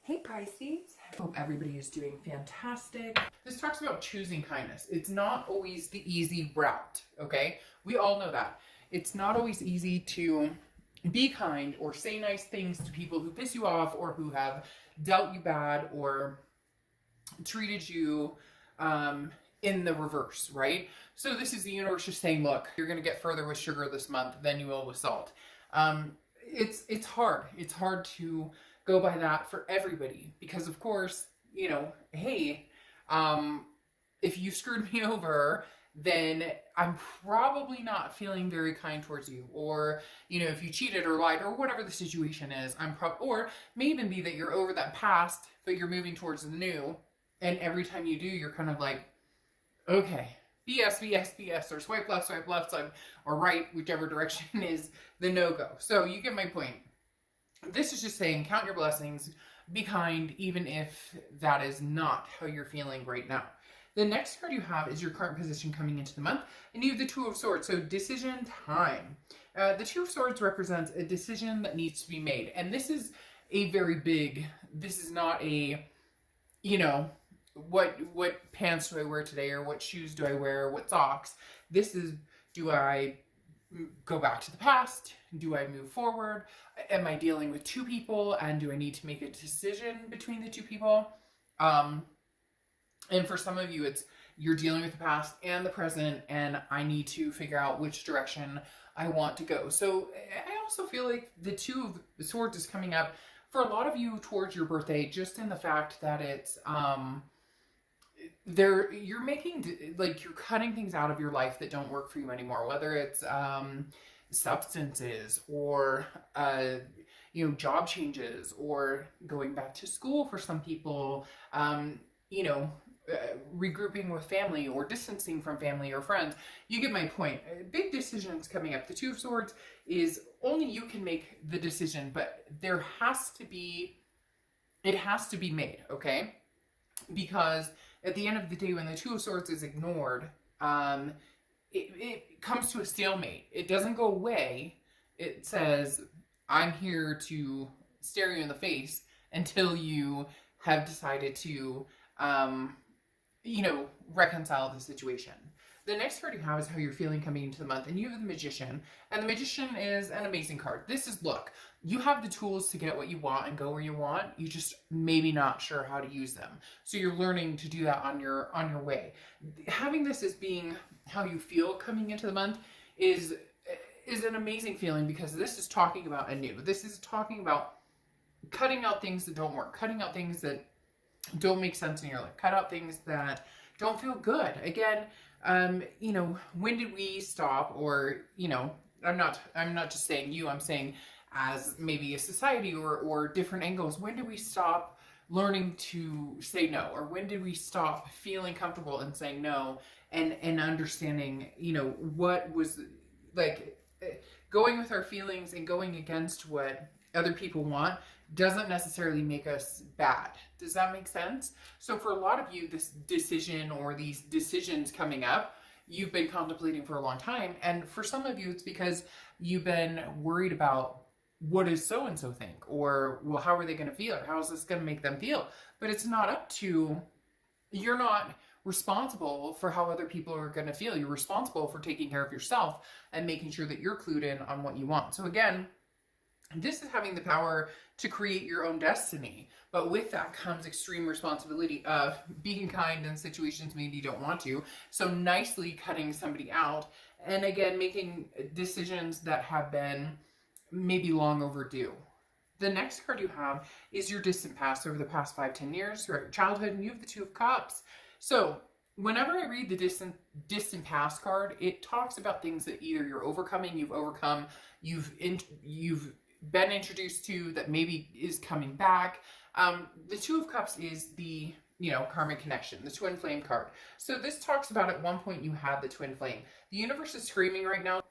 Hey Pisces, hope everybody is doing fantastic. This talks about choosing kindness. It's not always the easy route, okay? We all know that. It's not always easy to be kind or say nice things to people who piss you off or who have dealt you bad or treated you in the reverse, right? So this is the universe just saying, look, you're going to get further with sugar this month than you will with salt. It's hard. It's hard to go by that for everybody because, of course, hey, if you screwed me over, then I'm probably not feeling very kind towards you. Or, if you cheated or lied or whatever the situation is, or may even be that you're over that past, but you're moving towards the new. And every time you do, you're kind of like, okay, BS, BS, BS, or swipe left, or right, whichever direction is the no-go. So you get my point. This is just saying, count your blessings, be kind, even if that is not how you're feeling right now. The next card you have is your current position coming into the month, and you have the Two of Swords, so decision time. The Two of Swords represents a decision that needs to be made, and this is a very big, this is not a, what pants do I wear today, or what shoes do I wear, or what socks. This is, do I go back to the past? Do I move forward? Am I dealing with two people, and do I need to make a decision between the two people? And for some of you, it's you're dealing with the past and the present, and I need to figure out which direction I want to go. So I also feel like the Two of Swords is coming up for a lot of you towards your birthday, just in the fact that it's you're making, like, you're cutting things out of your life that don't work for you anymore, whether it's substances or job changes or going back to school for some people, regrouping with family or distancing from family or friends. You get my point. Big decisions coming up. The Two of Swords is only you can make the decision, but it has to be made, okay? Because at the end of the day, when the Two of Swords is ignored, it comes to a stalemate. It doesn't go away. It says, I'm here to stare you in the face until you have decided to, reconcile the situation. The next card you have is how you're feeling coming into the month, and you have the Magician, and the Magician is an amazing card. This is, look, you have the tools to get what you want and go where you want. You just maybe not sure how to use them. So you're learning to do that on your way. Having this as being how you feel coming into the month is an amazing feeling, because this is talking about anew. This is talking about cutting out things that don't work, cutting out things that don't make sense in your life, cut out things that don't feel good. Again, when did we stop? Or, I'm not just saying you, I'm saying as maybe a society or different angles. When did we stop learning to say no? Or when did we stop feeling comfortable in saying no and understanding, what was, like, going with our feelings and going against what other people want doesn't necessarily make us bad. Does that make sense? So for a lot of you, this decision or these decisions coming up, you've been contemplating for a long time. And for some of you, it's because you've been worried about, what does so-and-so think? Or, well, how are they going to feel? Or how is this going to make them feel? But it's not up to, you're not responsible for how other people are going to feel. You're responsible for taking care of yourself and making sure that you're clued in on what you want. So again, this is having the power to create your own destiny. But with that comes extreme responsibility of being kind in situations maybe you don't want to. So nicely cutting somebody out. And again, making decisions that have been maybe long overdue. The next card you have is your distant past, over the past 5-10 years, throughout your childhood, and you have the Two of Cups. So whenever I read the distant past card, it talks about things that either you're overcoming, you've overcome, you've been introduced to, that maybe is coming back. The Two of Cups is the karmic connection, the twin flame card. So this talks about at one point you had the twin flame. The universe is screaming right now,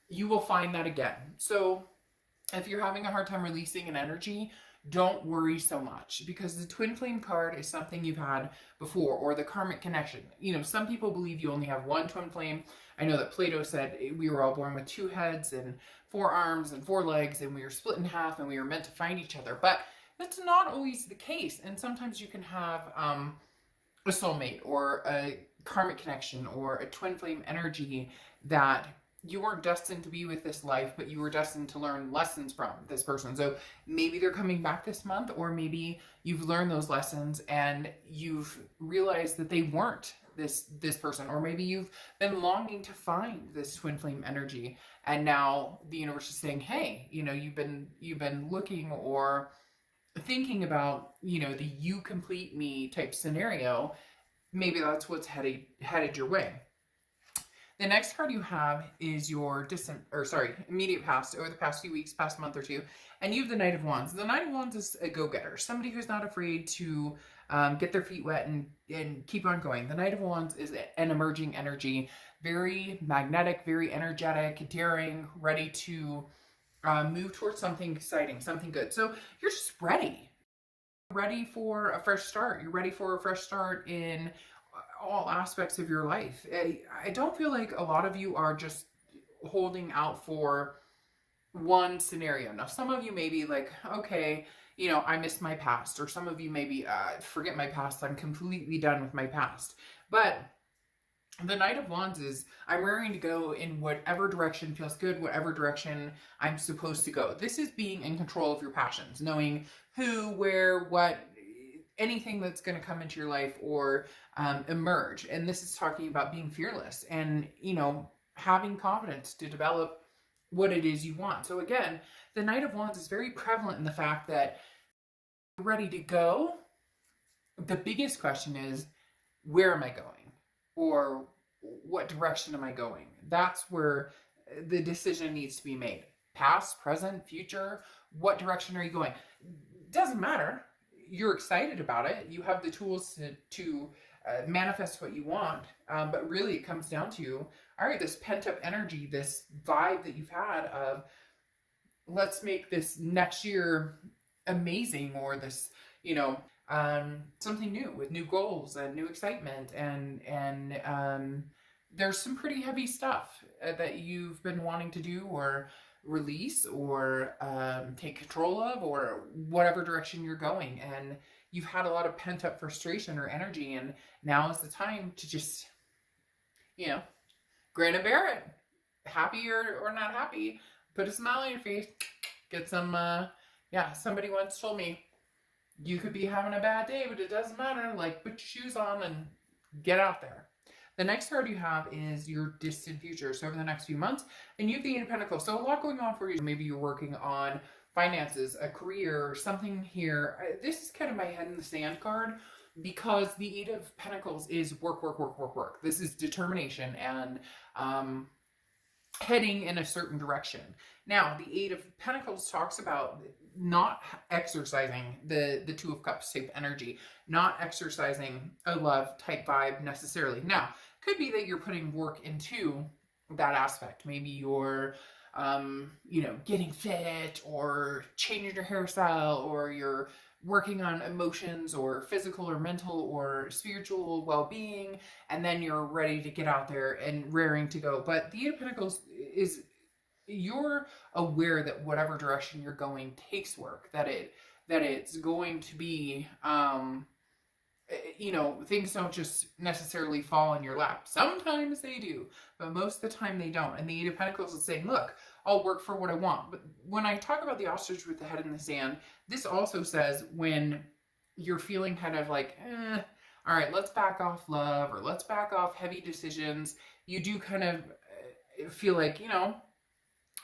you will find that again. So if you're having a hard time releasing an energy, don't worry so much, because the twin flame card is something you've had before, or the karmic connection. Some people believe you only have one twin flame. I know that Plato said we were all born with 2 heads and 4 arms and 4 legs, and we were split in half and we were meant to find each other. But That's not always the case. And sometimes you can have a soulmate or a karmic connection or a twin flame energy that you weren't destined to be with this life, but you were destined to learn lessons from this person. So maybe they're coming back this month, or maybe you've learned those lessons and you've realized that they weren't this person, or maybe you've been longing to find this twin flame energy, and now the universe is saying, hey, you've been looking or thinking about, the you complete me type scenario. Maybe that's what's headed your way. The next card you have is your immediate past, over the past few weeks, past month or two, and you have the Knight of Wands. The Knight of Wands is a go-getter, somebody who's not afraid to get their feet wet and keep on going. The Knight of Wands is an emerging energy, very magnetic, very energetic, daring, ready to move towards something exciting, something good. So you're just ready for a fresh start. You're ready for a fresh start in all aspects of your life. I don't feel like a lot of you are just holding out for one scenario. Now, some of you may be like, okay, I missed my past, or some of you maybe forget my past. I'm completely done with my past. But the Knight of Wands is, I'm raring to go in whatever direction feels good, whatever direction I'm supposed to go. This is being in control of your passions, knowing who, where, what, anything that's going to come into your life or emerge. And this is talking about being fearless and, having confidence to develop what it is you want. So again, the Knight of Wands is very prevalent in the fact that you're ready to go. The biggest question is, where am I going? Or what direction am I going? That's where the decision needs to be made. Past, present, future, what direction are you going? Doesn't matter. You're excited about it. You have the tools to manifest what you want. But really it comes down to, all right, this pent up energy, this vibe that you've had of, let's make this next year amazing, or this, something new with new goals and new excitement. And there's some pretty heavy stuff that you've been wanting to do or release or take control of, or whatever direction you're going. And you've had a lot of pent up frustration or energy, and now is the time to just, grin and bear it. Happy or not happy, put a smile on your face, get some, somebody once told me, you could be having a bad day, but it doesn't matter. Like, put your shoes on and get out there. The next card you have is your distant future. So over the next few months, and you have the Eight of Pentacles. So a lot going on for you. Maybe you're working on finances, a career, or something here. This is kind of my head in the sand card, because the Eight of Pentacles is work, work, work, work, work. This is determination and heading in a certain direction. Now, the Eight of Pentacles talks about not exercising the Two of Cups type energy, not exercising a love type vibe necessarily. Now, could be that you're putting work into that aspect. Maybe you're, getting fit, or changing your hairstyle, or you're working on emotions or physical or mental or spiritual well-being, and then you're ready to get out there and raring to go. But the Eight of Pentacles is, you're aware that whatever direction you're going takes work, that it's going to be, things don't just necessarily fall in your lap. Sometimes they do, but most of the time they don't. And the Eight of Pentacles is saying, look, I'll work for what I want. But when I talk about the ostrich with the head in the sand, this also says when you're feeling kind of like, all right, let's back off love, or let's back off heavy decisions. You do kind of feel like,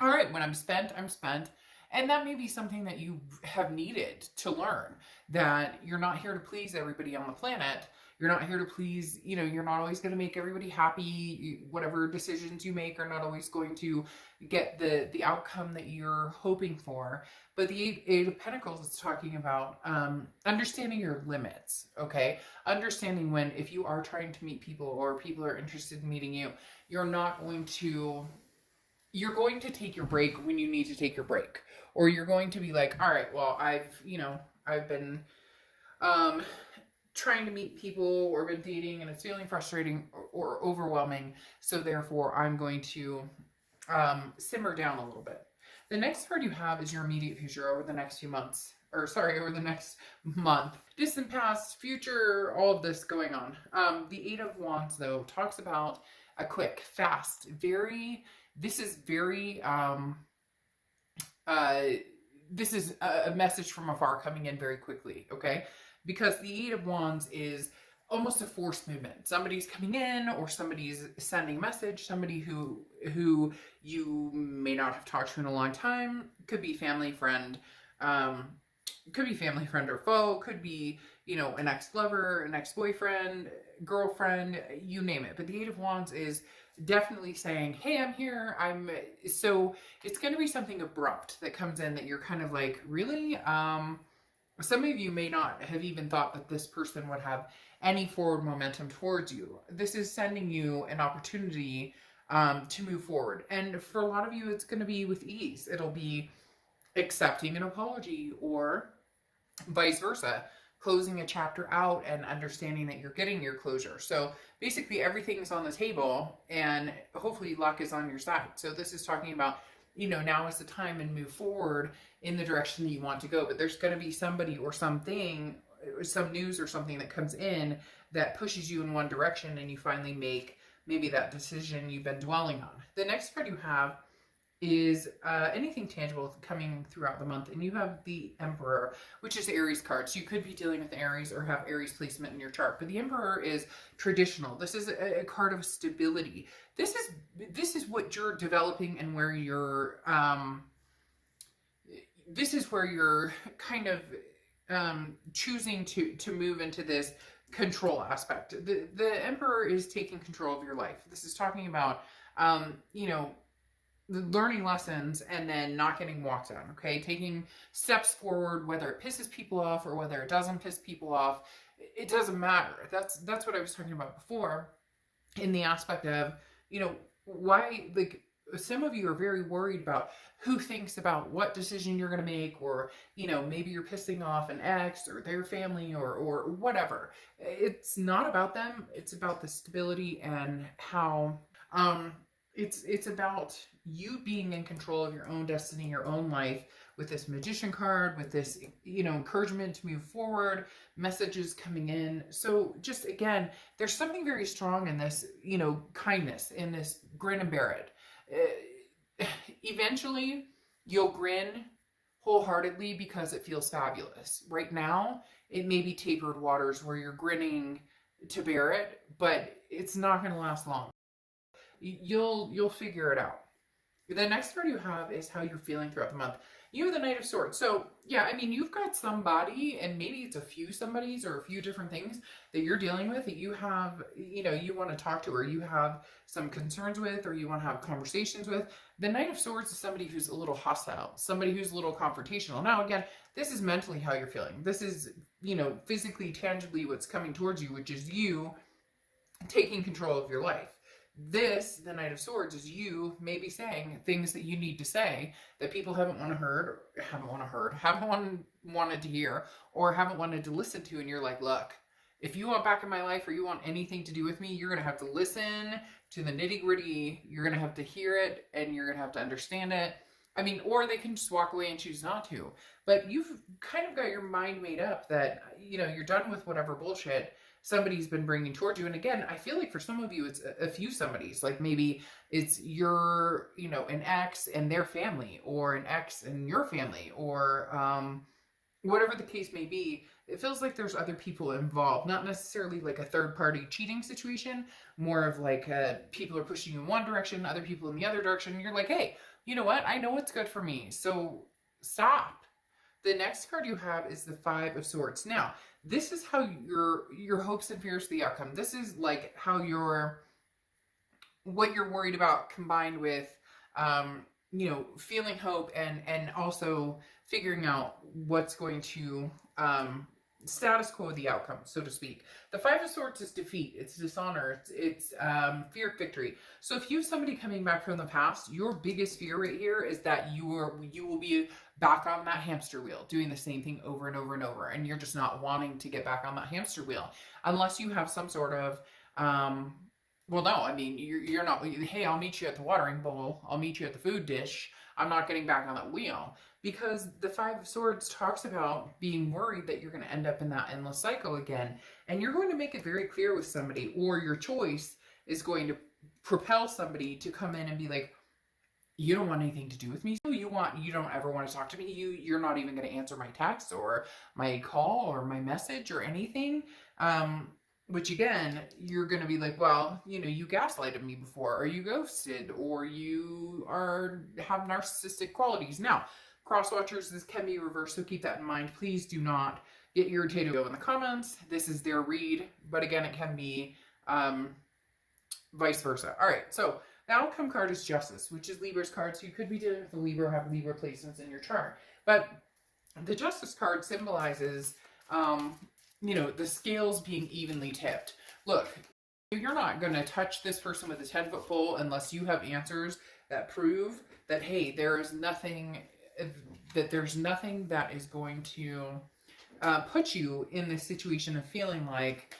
all right, when I'm spent, I'm spent. And that may be something that you have needed to learn, that you're not here to please everybody on the planet. You're not here to please, you're not always going to make everybody happy. Whatever decisions you make are not always going to get the outcome that you're hoping for. But the Eight of Pentacles is talking about understanding your limits, okay? Understanding when, if you are trying to meet people, or people are interested in meeting you, you're going to take your break when you need to take your break. Or you're going to be like, all right, well, I've been trying to meet people, or been dating, and it's feeling frustrating or overwhelming. So therefore, I'm going to simmer down a little bit. The next card you have is your immediate future over the next few months. or sorry, over the next month. Distant past, future, all of this going on. The Eight of Wands, though, talks about a quick, fast, this is very, uh, this is a message from afar coming in very quickly, okay? Because the Eight of Wands is almost a forced movement. Somebody's coming in, or somebody's sending a message, somebody who you may not have talked to in a long time. Could be family, friend, could be family, friend, or foe, could be, an ex-lover, an ex-boyfriend, girlfriend, you name it. But the Eight of Wands is definitely saying, hey, I'm here. So it's going to be something abrupt that comes in that you're kind of like, really? Some of you may not have even thought that this person would have any forward momentum towards you. This is sending you an opportunity to move forward. And for a lot of you, it's going to be with ease. It'll be accepting an apology, or vice versa, closing a chapter out and understanding that you're getting your closure. So basically everything is on the table, and hopefully luck is on your side. So this is talking about, now is the time, and move forward in the direction that you want to go. But there's going to be somebody or something, some news or something that comes in that pushes you in one direction, and you finally make maybe that decision you've been dwelling on. The next card you have is anything tangible coming throughout the month, and you have the Emperor, which is Aries card. So you could be dealing with Aries or have Aries placement in your chart, but the Emperor is traditional. This is a card of stability. This is what you're developing, and where you're this is where you're kind of choosing to move into this control aspect. The Emperor is taking control of your life. This is talking about learning lessons and then not getting walked on, okay? Taking steps forward, whether it pisses people off or whether it doesn't piss people off, it doesn't matter. That's what I was talking about before, in the aspect of, why, like, some of you are very worried about who thinks about what decision you're going to make, or, maybe you're pissing off an ex or their family or whatever. It's not about them. It's about the stability, and how, it's about you being in control of your own destiny, your own life, with this Magician card, with this, encouragement to move forward, messages coming in. So just, again, there's something very strong in this, kindness, in this grin and bear it. Eventually, you'll grin wholeheartedly because it feels fabulous. Right now, it may be tapered waters where you're grinning to bear it, but it's not going to last long. You'll figure it out. The next card you have is how you're feeling throughout the month. You have the Knight of Swords. So yeah, you've got somebody, and maybe it's a few somebodies or a few different things that you're dealing with, that you have, you want to talk to, or you have some concerns with, or you want to have conversations with. The Knight of Swords is somebody who's a little hostile, somebody who's a little confrontational. Now, again, this is mentally how you're feeling. This is, physically, tangibly what's coming towards you, which is you taking control of your life. This, the Knight of Swords, is you maybe saying things that you need to say that people haven't wanted to hear, or haven't wanted to listen to, and you're like, look, if you want back in my life, or you want anything to do with me, you're going to have to listen to the nitty-gritty. You're going to have to hear it, and you're going to have to understand it. Or they can just walk away and choose not to. But you've kind of got your mind made up that, you're done with whatever bullshit somebody's been bringing towards you. And again, I feel like for some of you, it's a few somebodies. Like, maybe it's your, an ex and their family, or an ex and your family, or whatever the case may be. It feels like there's other people involved, not necessarily like a third party cheating situation, more of like people are pushing you in one direction, other people in the other direction. And you're like, hey, you know what? I know what's good for me, so stop. The next card you have is the Five of Swords. Now, this is how your hopes and fears for the outcome. This is like how what you're worried about, combined with, feeling hope, and also figuring out what's going to, status quo the outcome, so to speak. The Five of Swords is defeat. It's dishonor. It's fear of victory. So if you have somebody coming back from the past, your biggest fear right here is that you will be back on that hamster wheel, doing the same thing over and over and over, and you're just not wanting to get back on that hamster wheel, unless you have some sort of well, no, you're not, hey, I'll meet you at the watering bowl, I'll meet you at the food dish, I'm not getting back on that wheel. because the Five of Swords talks about being worried that you're going to end up in that endless cycle again. And you're going to make it very clear with somebody, or your choice is going to propel somebody to come in and be like, you don't want anything to do with me. You don't ever want to talk to me. You're not even going to answer my text or my call or my message or anything. Which again, you're going to be like, well, you gaslighted me before, or you ghosted, or you have narcissistic qualities. Now, cross watchers, this can be reversed, so keep that in mind. Please do not get irritated. Go in the comments. This is their read, but again, it can be vice versa. All right, so the outcome card is Justice, which is Libra's card, so you could be dealing with a Libra, have Libra placements in your chart. But the Justice card symbolizes, the scales being evenly tipped. Look, you're not going to touch this person with a 10-foot pole unless you have answers that prove that, hey, there's nothing that is going to put you in this situation of feeling like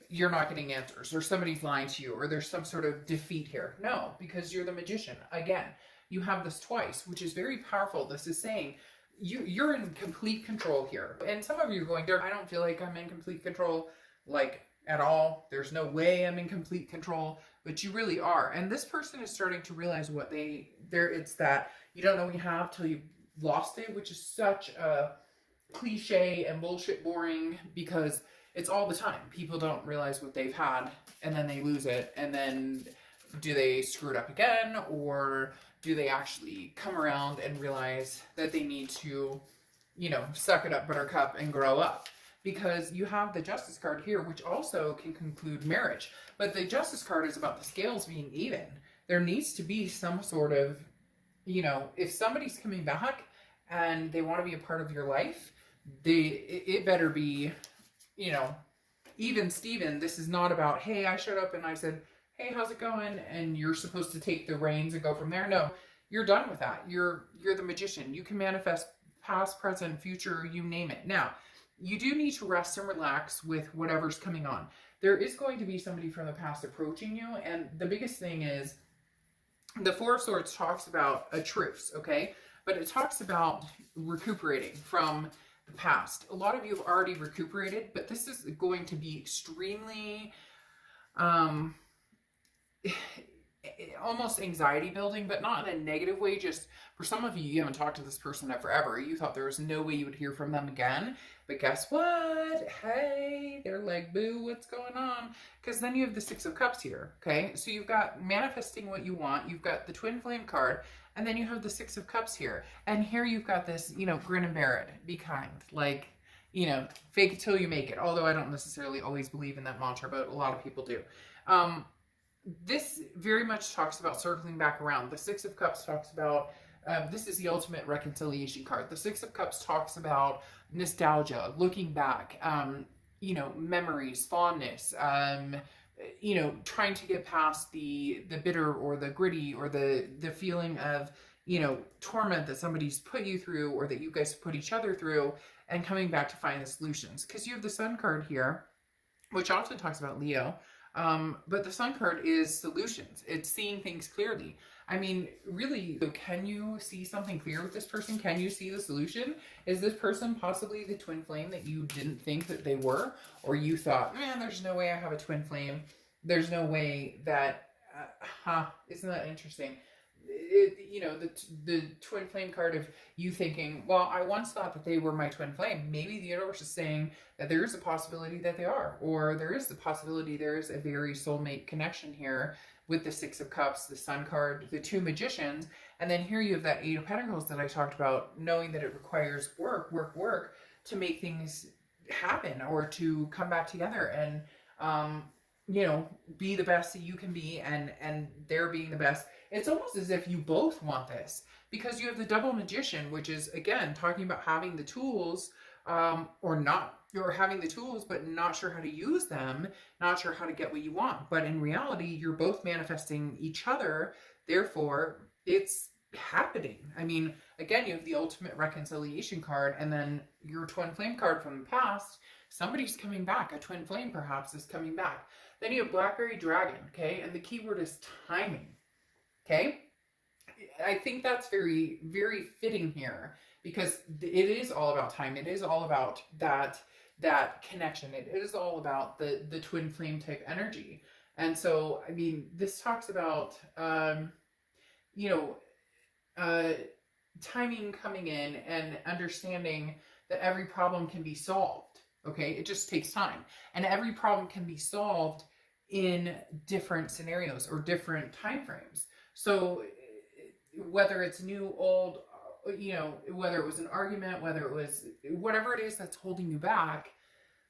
you're not getting answers, or somebody's lying to you, or there's some sort of defeat here. No, because you're the Magician. Again, you have this twice, which is very powerful. This is saying you're in complete control here. And some of you are going, I don't feel like I'm in complete control, like at all. There's no way I'm in complete control, but you really are. And this person is starting to realize it's that you don't know what you have till you've lost it, which is such a cliche and bullshit boring, because it's all the time. People don't realize what they've had, and then they lose it, and then do they screw it up again, or do they actually come around and realize that they need to, suck it up, buttercup, and grow up? Because you have the Justice card here, which also can conclude marriage. But the Justice card is about the scales being even. There needs to be some sort of, if somebody's coming back and they want to be a part of your life, it better be, even Steven. This is not about, hey, I showed up and I said, hey, how's it going? And you're supposed to take the reins and go from there. No, you're done with that. You're the Magician. You can manifest past, present, future, you name it. Now, you do need to rest and relax with whatever's coming on. There is going to be somebody from the past approaching you. And the biggest thing is the Four of Swords talks about a truce, okay? But it talks about recuperating from the past. A lot of you have already recuperated, but this is going to be extremely almost anxiety building, but not in a negative way. Just for some of you, you haven't talked to this person in forever. You thought there was no way you would hear from them again, but guess what? Hey, they're like, boo, what's going on? Because then you have the Six of Cups here, okay? So you've got manifesting what you want, you've got the Twin Flame card, and then you have the Six of Cups here. And here you've got this, grin and bear it, be kind, like, fake it till you make it. Although I don't necessarily always believe in that mantra, but a lot of people do. This very much talks about circling back around. The Six of Cups talks about, this is the ultimate reconciliation card. The Six of Cups talks about nostalgia, looking back, memories, fondness, trying to get past the bitter or the gritty or the feeling of, torment that somebody's put you through, or that you guys put each other through, and coming back to find the solutions. Because you have the Sun card here, which often talks about Leo. But the Sun card is solutions. It's seeing things clearly. I mean, really, can you see something clear with this person? Can you see the solution? Is this person possibly the twin flame that you didn't think that they were? Or you thought, man, there's no way I have a twin flame. There's no way that, isn't that interesting? The twin flame card of you thinking, well, I once thought that they were my twin flame. Maybe the universe is saying that there is a possibility that they are, or there is the possibility there is a very soulmate connection here with the Six of Cups, the Sun card, the two Magicians, and then here you have that Eight of Pentacles that I talked about, knowing that it requires work to make things happen, or to come back together and be the best that you can be, and they're being the best. It's almost as if you both want this, because you have the double Magician, which is, again, talking about having the tools, or having the tools, but not sure how to use them, not sure how to get what you want. But in reality, you're both manifesting each other. Therefore, it's happening. I mean, again, you have the ultimate reconciliation card, and then your twin flame card from the past. Somebody's coming back. A twin flame, perhaps, is coming back. Then you have Blackberry Dragon, okay? And the keyword is timing, okay? I think that's very, very fitting here, because it is all about time. It is all about that connection. It is all about the twin flame type energy. And so, I mean, this talks about, you know, uh, timing coming in and understanding that every problem can be solved. Okay, it just takes time, and every problem can be solved in different scenarios or different time frames. So whether it's new, old, you know, whether it was an argument, whether it was whatever it is that's holding you back,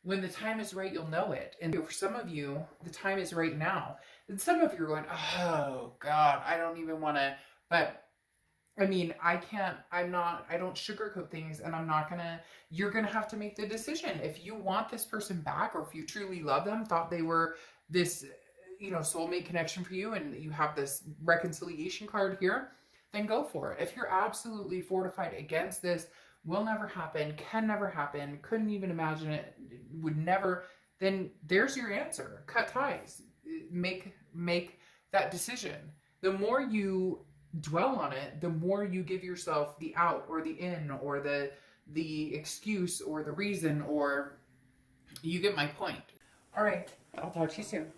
when the time is right, you'll know it. And for some of you, the time is right now. And some of you are going, oh God, I don't even want to, but I mean, I don't sugarcoat things, and you're gonna have to make the decision. If you want this person back, or if you truly love them, thought they were this, you know, soulmate connection for you, and you have this reconciliation card here, then go for it. If you're absolutely fortified against this, will never happen, can never happen, couldn't even imagine it, would never, then there's your answer. Cut ties. Make that decision. The more you dwell on it, the more you give yourself the out or the in or the excuse or the reason, or you get my point. All right, I'll talk to you soon.